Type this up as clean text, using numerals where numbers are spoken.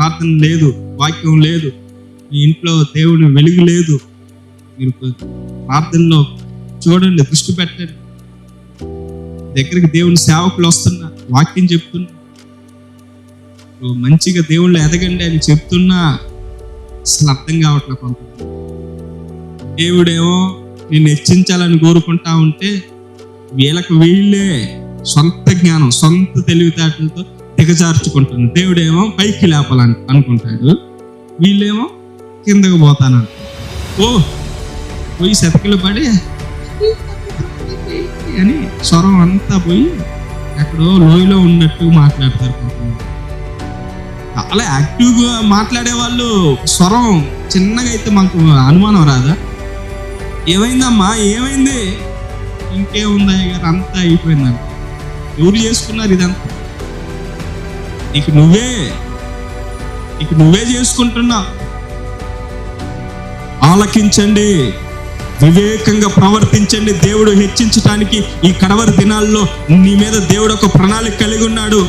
ప్రార్థన లేదు, వాక్యం లేదు, మీ ఇంట్లో దేవుని వెలుగు లేదు, మీరు ప్రార్థనలో చూడండి, దృష్టి పెట్టండి. దగ్గరికి దేవుని సేవకులు వస్తున్నా, వాక్యం చెప్తున్నా, మంచిగా దేవుళ్ళు ఎదగండి అని చెప్తున్నా అసలు అర్థం కావట్లేదు. కొంత దేవుడేమో నిన్ను హెచ్చించాలని కోరుకుంటా ఉంటే వీళ్ళకి వీళ్ళే సొంత జ్ఞానం, సొంత తెలివితేటలతో దిగజార్చుకుంటుంది. దేవుడేమో పైకి లేపాలని అనుకుంటాడు, వీళ్ళేమో కిందకు పోతానంట. పోయి సెతకిలు పడి అని స్వరం అంతా పోయి ఎక్కడో లోయలో ఉన్నట్టు మాట్లాడతారు. కొంతమంది చాలా యాక్టివ్గా మాట్లాడే వాళ్ళు స్వరం చిన్నగా అయితే మాకు అనుమానం రాదా? ఏమైందమ్మా, ఏమైంది? ఇంకేముందా గారు, అంతా అయిపోయిందంట. ఎవరు చేసుకున్నారు ఇదంతా? నీకు నువ్వే చేసుకుంటున్నావు. ఆలకించండి, వివేకంగా ప్రవర్తించండి. దేవుడు హెచ్చించడానికి ఈ కడవరి దినాల్లో నీ మీద దేవుడు ఒక ప్రణాళిక కలిగి ఉన్నాడు.